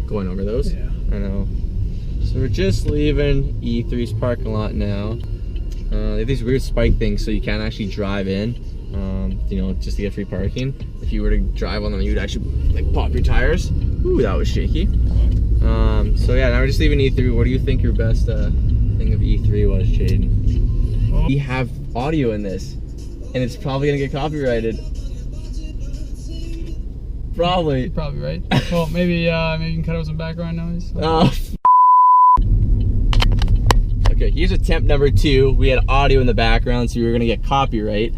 going over those. Yeah. I know. So we're just leaving E3's parking lot now. They have these weird spike things so you can't actually drive in, you know, just to get free parking. If you were to drive on them, you would actually like pop your tires. Ooh, that was shaky. So yeah, now we're just leaving E3. What do you think your best thing of E3 was, Jayden? Oh. We have audio in this, and it's probably gonna get copyrighted. Probably. You're probably right. Well, maybe you can cut out some background noise. Oh. Okay, here's attempt number 2. We had audio in the background, so we were gonna get copyright.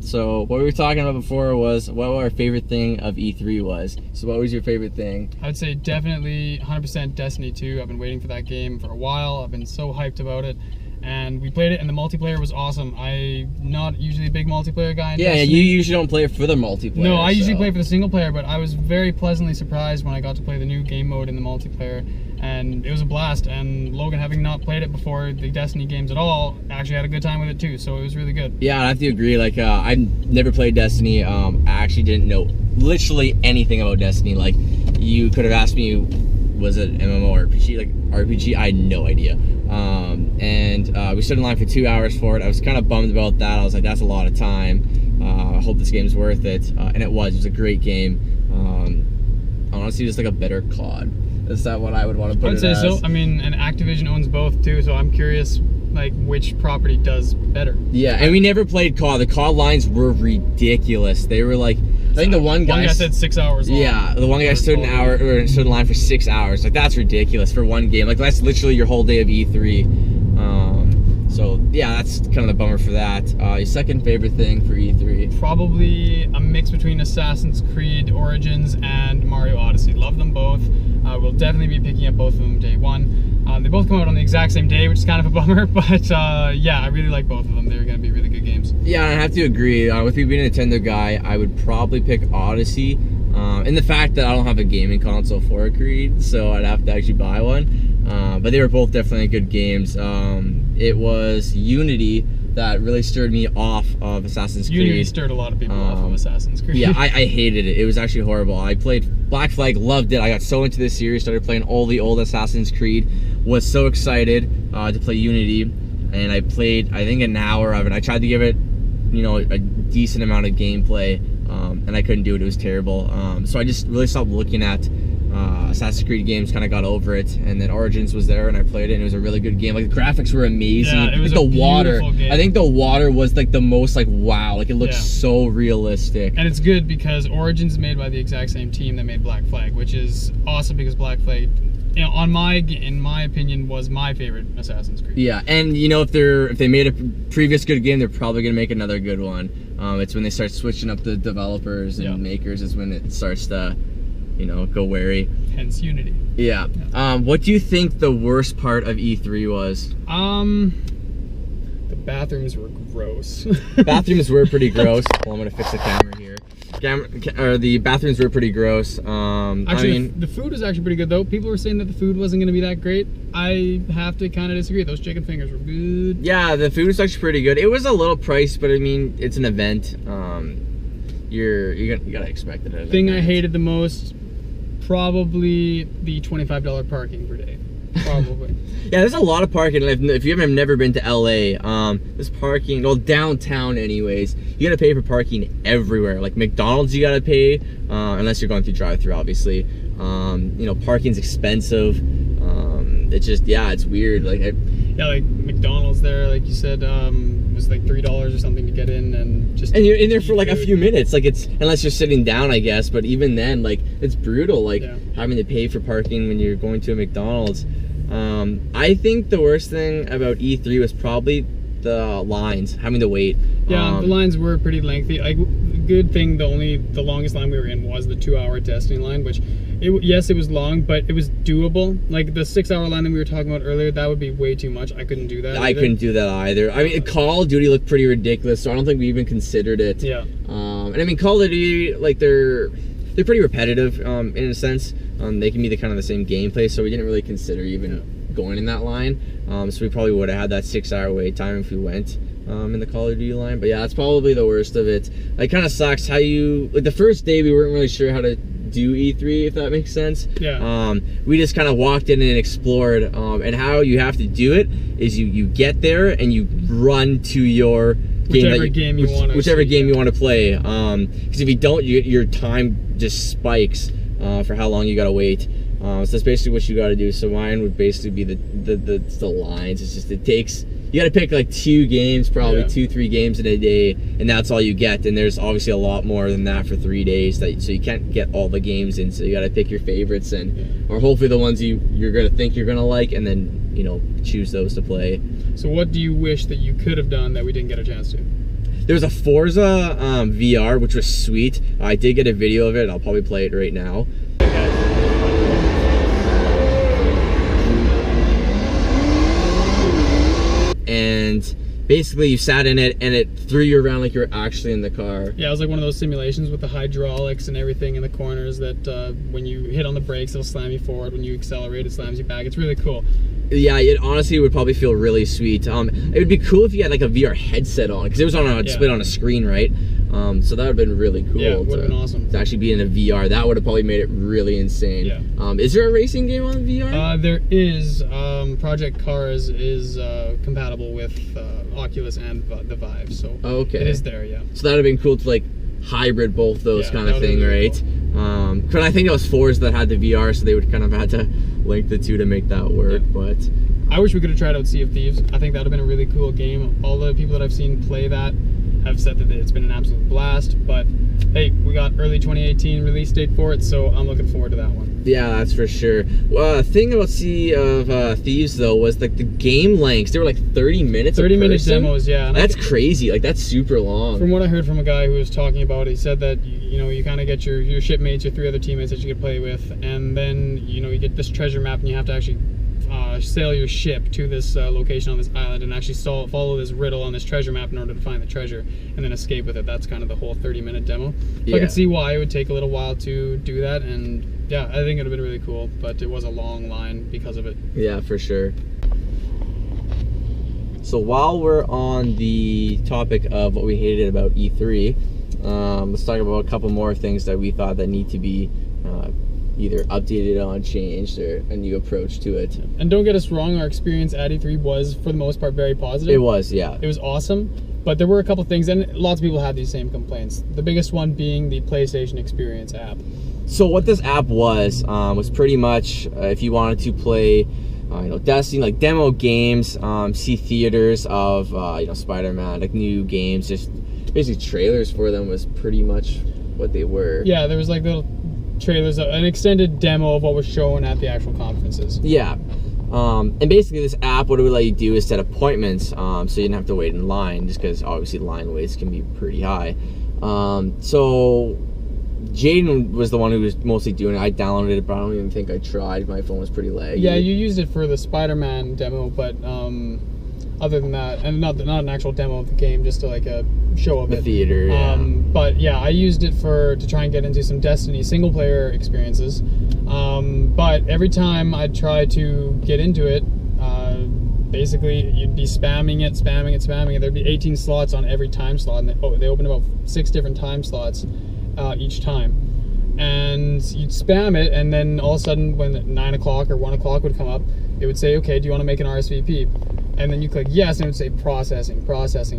So what we were talking about before was what our favorite thing of E3 was. So what was your favorite thing? I'd say definitely 100% Destiny 2. I've been waiting for that game for a while. I've been so hyped about it. And we played it, and the multiplayer was awesome. I'm not usually a big multiplayer guy in Destiny. You usually don't play it for the multiplayer. No, I usually play for the single player, but I was very pleasantly surprised when I got to play the new game mode in the multiplayer, and it was a blast. And Logan, having not played it before the Destiny games at all, actually had a good time with it too, so it was really good. Yeah, I have to agree. Like, I never played Destiny. I actually didn't know literally anything about Destiny. Like, you could have asked me, was it MMORPG? Like, RPG? I had no idea. We stood in line for 2 hours for it. I was kind of bummed about that. I was like, that's a lot of time. I hope this game's worth it. And it was. It was a great game. Honestly, just like a better COD. Is that what I would want to put it as? I'd say so. I mean, and Activision owns both too, so I'm curious, like, which property does better. Yeah, and we never played COD. The COD lines were ridiculous. They were like, I think the one guy said 6 hours long. Yeah, the one guy stood in line for 6 hours. Like, that's ridiculous for one game. Like, that's literally your whole day of E3. So yeah, that's kind of the bummer for that. Your second favorite thing for E3? Probably a mix between Assassin's Creed Origins and Mario Odyssey. Love them both. We'll definitely be picking up both of them day one. They both come out on the exact same day, which is kind of a bummer, but yeah, I really like both of them. They're going to be really good games. Yeah, I have to agree. With me being a Nintendo guy, I would probably pick Odyssey. And the fact that I don't have a gaming console for Creed, so I'd have to actually buy one. But they were both definitely good games. It was Unity that really stirred me off of Assassin's Creed. Unity stirred a lot of people off of Assassin's Creed. Yeah, I hated it. It was actually horrible. I played Black Flag, loved it. I got so into this series, started playing all the old Assassin's Creed, was so excited to play Unity, and I played, I think, an hour of it. I tried to give it, you know, a decent amount of gameplay, and I couldn't do it. It was terrible. So I just really stopped looking at Assassin's Creed games, kind of got over it, and then Origins was there and I played it and it was a really good game. Like, the graphics were amazing. Yeah, it was like, the water game. I think the water was like the most like wow, like it looked so realistic. And it's good because Origins is made by the exact same team that made Black Flag, which is awesome because Black Flag, you know, in my opinion, was my favorite Assassin's Creed. Yeah, and you know, if they made a previous good game, they're probably gonna make another good one. It's when they start switching up the developers and makers is when it starts to, you know, go wary. Hence Unity. Yeah. What do you think the worst part of E3 was? The bathrooms were gross. Bathrooms were pretty gross. Well, I'm gonna fix the camera here. The bathrooms were pretty gross. Actually, I mean, the food was actually pretty good though. People were saying that the food wasn't going to be that great. I have to kind of disagree. Those chicken fingers were good. Yeah, the food was actually pretty good. It was a little pricey, but I mean, it's an event. You gotta expect it. Thing I hated the most, probably the $25 parking per day. Probably. Yeah, there's a lot of parking. If you have never been to LA, this parking, well, downtown anyways, you gotta pay for parking everywhere. Like McDonald's, you gotta pay, unless you're going through drive-through, obviously. You know, parking's expensive. It's just, yeah, it's weird. Like, yeah, like McDonald's there, like you said, was like $3 or something to get in, and you're in there for like a few minutes. Like, it's, unless you're sitting down, I guess. But even then, like, it's brutal. Like, having to pay for parking when you're going to a McDonald's. I think the worst thing about E3 was probably the lines, having to wait. Yeah, the lines were pretty lengthy. Like, good thing the longest line we were in was the 2-hour Destiny line, which, yes, it was long, but it was doable. Like, the 6-hour line that we were talking about earlier, that would be way too much. I couldn't do that. I couldn't do that either. I mean, Call of Duty looked pretty ridiculous, so I don't think we even considered it. Yeah. And I mean, Call of Duty, like, they're pretty repetitive, in a sense. They can be kind of the same gameplay, so we didn't really consider even going in that line. So we probably would have had that 6-hour wait time if we went in the Call of Duty line. But yeah, that's probably the worst of it. It kind of sucks how like, the first day we weren't really sure how to do E3, if that makes sense. Yeah. We just kind of walked in and explored, and how you have to do it is you get there and you run to your whichever game you want to play. Because if you don't, your time just spikes for how long you gotta wait. So that's basically what you gotta do. So mine would basically be the lines. It's just, it takes, you gotta pick like 2 games, probably 2-3 games in a day, and that's all you get. And there's obviously a lot more than that for 3 days, so you can't get all the games in. So you gotta pick your favorites, or hopefully the ones you're gonna think you're gonna like, and then choose those to play. So what do you wish that you could have done that we didn't get a chance to? There was a Forza VR, which was sweet. I did get a video of it. I'll probably play it right now. And basically you sat in it and it threw you around like you were actually in the car. Yeah, it was like one of those simulations with the hydraulics and everything in the corners that when you hit on the brakes, it'll slam you forward. When you accelerate, it slams you back. It's really cool. Yeah, it honestly would probably feel really sweet. It would be cool if you had like a VR headset on, because it was on a display on a screen, right? So that would have been really cool. Yeah, it would have been awesome. To actually be in a VR. That would have probably made it really insane. Yeah. Is there a racing game on VR? There is. Project Cars is compatible with Oculus and the Vive, so it is there, yeah. So that would have been cool to like hybrid both those kind of thing, really right? Cool. But I think it was Forza that had the VR, so they would kind of had to link the two to make that work. But I wish we could have tried out Sea of Thieves. I think that would have been a really cool game. All the people that I've seen play that have said that it's been an absolute blast. But hey, we got early 2018 release date for it, so I'm looking forward to that one. Yeah, that's for sure. Well, the thing about Sea of Thieves though was like the game lengths. They were like 30 minutes. 30-minute demos, yeah. And that's crazy. Like that's super long. From what I heard from a guy who was talking about it, he said that you kind of get your shipmates, your 3 other teammates that you can play with, and then you get this treasure map, and you have to actually sail your ship to this location on this island and actually follow this riddle on this treasure map in order to find the treasure and then escape with it. That's kind of the whole 30-minute demo. So I could see why it would take a little while to do that, and yeah, I think it would have been really cool, but it was a long line because of it. Yeah, for sure. So while we're on the topic of what we hated about E3, let's talk about a couple more things that we thought that need to be either updated on, changed, or a new approach to it. And don't get us wrong, our experience at E3 was, for the most part, very positive. It was, yeah. It was awesome, but there were a couple things, and lots of people had these same complaints. The biggest one being the PlayStation Experience app. So what this app was pretty much if you wanted to play Destiny, like demo games, see theaters of Spider-Man, like new games, just basically trailers for them was pretty much what they were. Yeah, there was like little trailers, an extended demo of what was shown at the actual conferences. Yeah. And basically this app, what it would let you do is set appointments, so you didn't have to wait in line, just because obviously line waits can be pretty high. So Jayden was the one who was mostly doing it. I downloaded it, but I don't even think I tried. My phone was pretty laggy. Yeah, you used it for the Spider-Man demo, but other than that, and not an actual demo of the game, just to like a show of the theater. Yeah. But yeah, I used it to try and get into some Destiny single player experiences. But every time I'd try to get into it, basically you'd be spamming it. There'd be 18 slots on every time slot, and they open about 6 different time slots each time. And you'd spam it, and then all of a sudden when 9 o'clock or 1 o'clock would come up, it would say, okay, do you want to make an RSVP? And then you click yes, and it would say processing,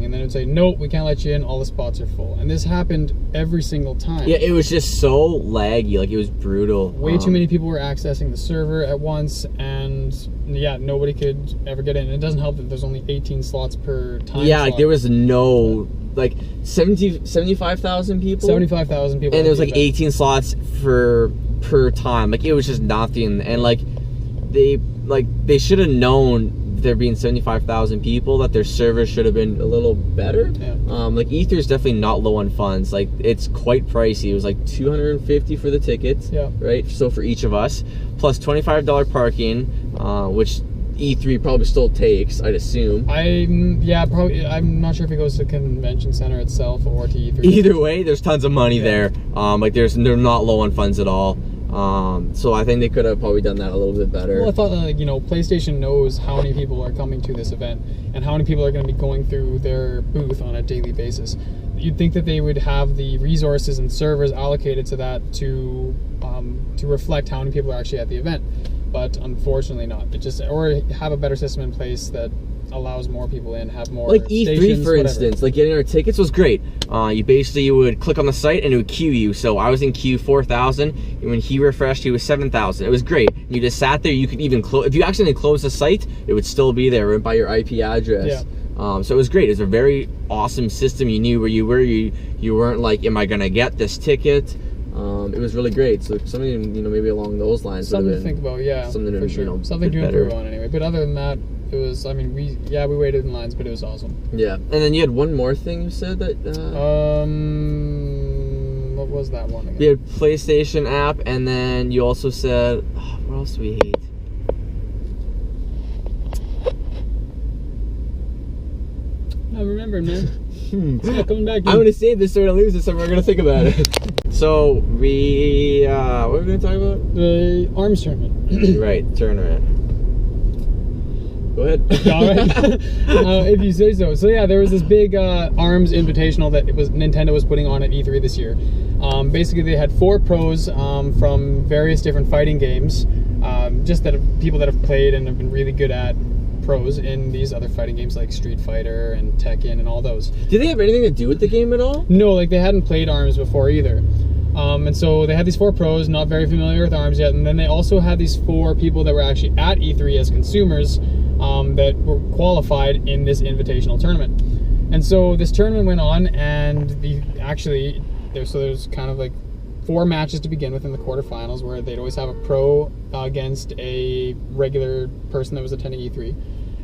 and then it would say, nope, we can't let you in, all the spots are full. And this happened every single time. Yeah, it was just so laggy, like it was brutal. Way too many people were accessing the server at once, and yeah, nobody could ever get in. And it doesn't help that there's only 18 slots per time slot. Like there was no, like 75,000 people? 75,000 people. And there was like 18 slots per time. Like it was just nothing. And like they should have known, there being 75,000 people, that their server should have been a little better. Yeah. Like Ether is definitely not low on funds. Like it's quite pricey. It was like $250 for the tickets. Yeah. Right. So for each of us, plus $25 parking, which E3 probably still takes, I'd assume. Probably. I'm not sure if it goes to the convention center itself or to E3. Either way, there's tons of money there. Like they're not low on funds at all. So I think they could have probably done that a little bit better. Well, I thought that, PlayStation knows how many people are coming to this event and how many people are going to be going through their booth on a daily basis. you'd think that they would have the resources and servers allocated to that to reflect how many people are actually at the event, but unfortunately not. It just, or have a better system in place that allows more people in, have more like E3 stations, for whatever. instance, like getting our tickets was great. You would click on the site and it would queue you. So I was in queue 4,000, and when he refreshed, he was 7,000. It was great. You just sat there. You could even close, if you accidentally closed the site, it would still be there by your IP address. Yeah. So it was great. It was a very awesome system. You knew where you were. You weren't like, am I gonna get this ticket? It was really great. So something, maybe along those lines. Something to think about, yeah. Something for to, sure. Something to improve on anyway. But other than that, it was, I mean, we waited in lines, but it was awesome. Yeah. And then you had one more thing you said that... what was that one again? You had PlayStation app, and then you also said... what else do we hate? I remember, man. It's not coming back. I'm going to save this so I don't lose this, so we're going to think about it. So, we... what were we going to talk about? The ARMS tournament. Right, tournament. Go ahead. All right. If you say so. So yeah, there was this big ARMS invitational that Nintendo was putting on at E3 this year. Basically, they had 4 pros from various different fighting games, just people that have played and have been really good at pros in these other fighting games like Street Fighter and Tekken and all those. Did they have anything to do with the game at all? No, like they hadn't played ARMS before either. And so they had these 4 pros, not very familiar with ARMS yet, and then they also had these 4 people that were actually at E3 as consumers that were qualified in this invitational tournament. And so this tournament went on, and there's kind of like 4 matches to begin with in the quarterfinals, where they'd always have a pro against a regular person that was attending E3.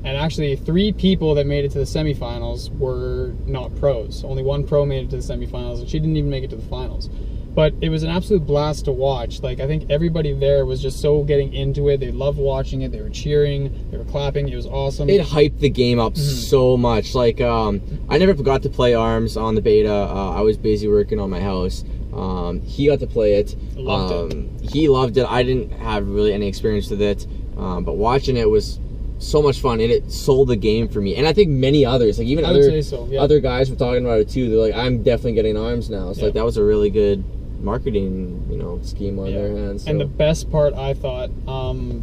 And actually 3 people that made it to the semifinals were not pros. Only 1 pro made it to the semifinals, and she didn't even make it to the finals. But it was an absolute blast to watch. Like, I think everybody there was just so getting into it. They loved watching it. They were cheering. They were clapping. It was awesome. It hyped the game up so much. Like, I never got to play ARMS on the beta. I was busy working on my house. He got to play it. Loved it. He loved it. I didn't have really any experience with it. But watching it was so much fun, and it sold the game for me. And I think many others, like even other guys were talking about it too. They're like, I'm definitely getting ARMS now. It's like, that was a really good marketing scheme on their hands. So. And the best part, I thought,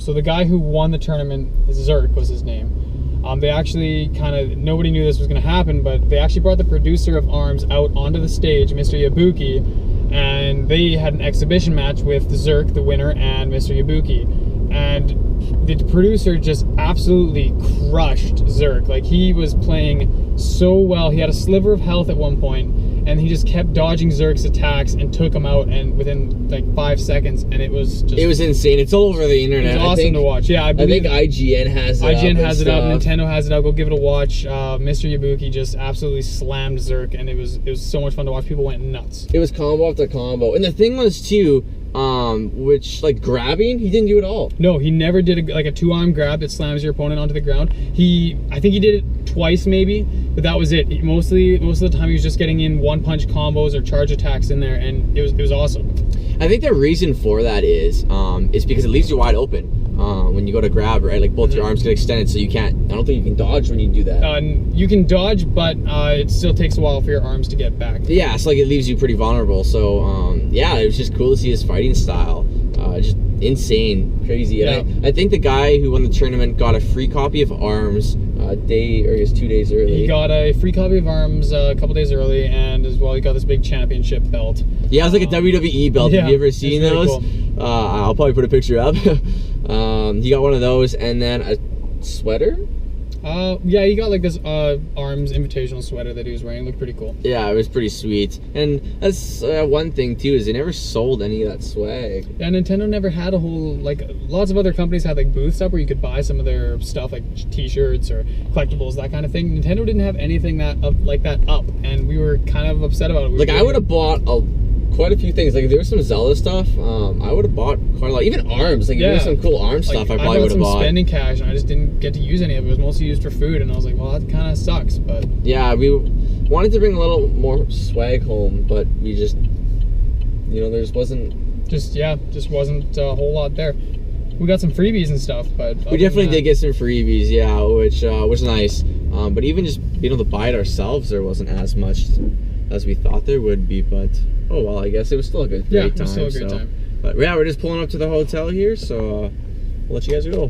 so the guy who won the tournament, Zerk was his name. They actually nobody knew this was going to happen, but they actually brought the producer of ARMS out onto the stage, Mr. Yabuki, and they had an exhibition match with Zerk, the winner, and Mr. Yabuki. And the producer just absolutely crushed Zerk. Like, he was playing so well. He had a sliver of health at one point, and he just kept dodging Zerk's attacks and took him out, and within like 5 seconds, and it was insane. It's all over the internet. It was awesome to watch. Yeah, I think IGN has it. IGN has it up. Nintendo has it up. Go give it a watch. Mr. Yabuki just absolutely slammed Zerk, and it was so much fun to watch. People went nuts. It was combo after combo, and the thing was too, which like grabbing, he didn't do it all. No, he never did a 2-arm grab that slams your opponent onto the ground. I think he did it twice maybe, but that was it. Most of the time he was just getting in 1-punch combos or charge attacks in there, and it was awesome. I think the reason for that is because it leaves you wide open when you go to grab, right? Like both your arms get extended, so I don't think you can dodge when you do that. You can dodge, but it still takes a while for your arms to get back. Yeah, it's like it leaves you pretty vulnerable. So yeah, it was just cool to see his fighting style. Just insane, crazy. And I think the guy who won the tournament got a free copy of ARMS 2 days early. He got a free copy of ARMS a couple days early, and as well he got this big championship belt. Yeah, it was like a WWE belt. Yeah, have you ever seen those? Really cool. I'll probably put a picture up. He got one of those, and then a sweater. Yeah, he got like this ARMS invitational sweater that he was wearing. It looked pretty cool. Yeah, it was pretty sweet. And that's one thing too, is they never sold any of that swag. Yeah, Nintendo never had a whole, lots of other companies had like booths up where you could buy some of their stuff, like t-shirts or collectibles, that kind of thing. Nintendo didn't have anything like that up, and we were kind of upset about it. I would have bought quite a few things. Like if there was some Zelda stuff, I would have bought quite a lot. Even ARMS, if there was some cool ARMS stuff, I probably would have bought. Spending cash, and I just didn't get to use any of it. It was mostly used for food, and I was like, well, that kind of sucks. But yeah, we wanted to bring a little more swag home, but we just, there just wasn't. Just wasn't a whole lot there. We got some freebies and stuff, but we definitely did get some freebies, yeah, which was nice. But even just being able to buy it ourselves, there wasn't as much. as we thought there would be, but oh well, I guess it was still a good great it was time. still a great time. But yeah, we're just pulling up to the hotel here, so we'll let you guys go.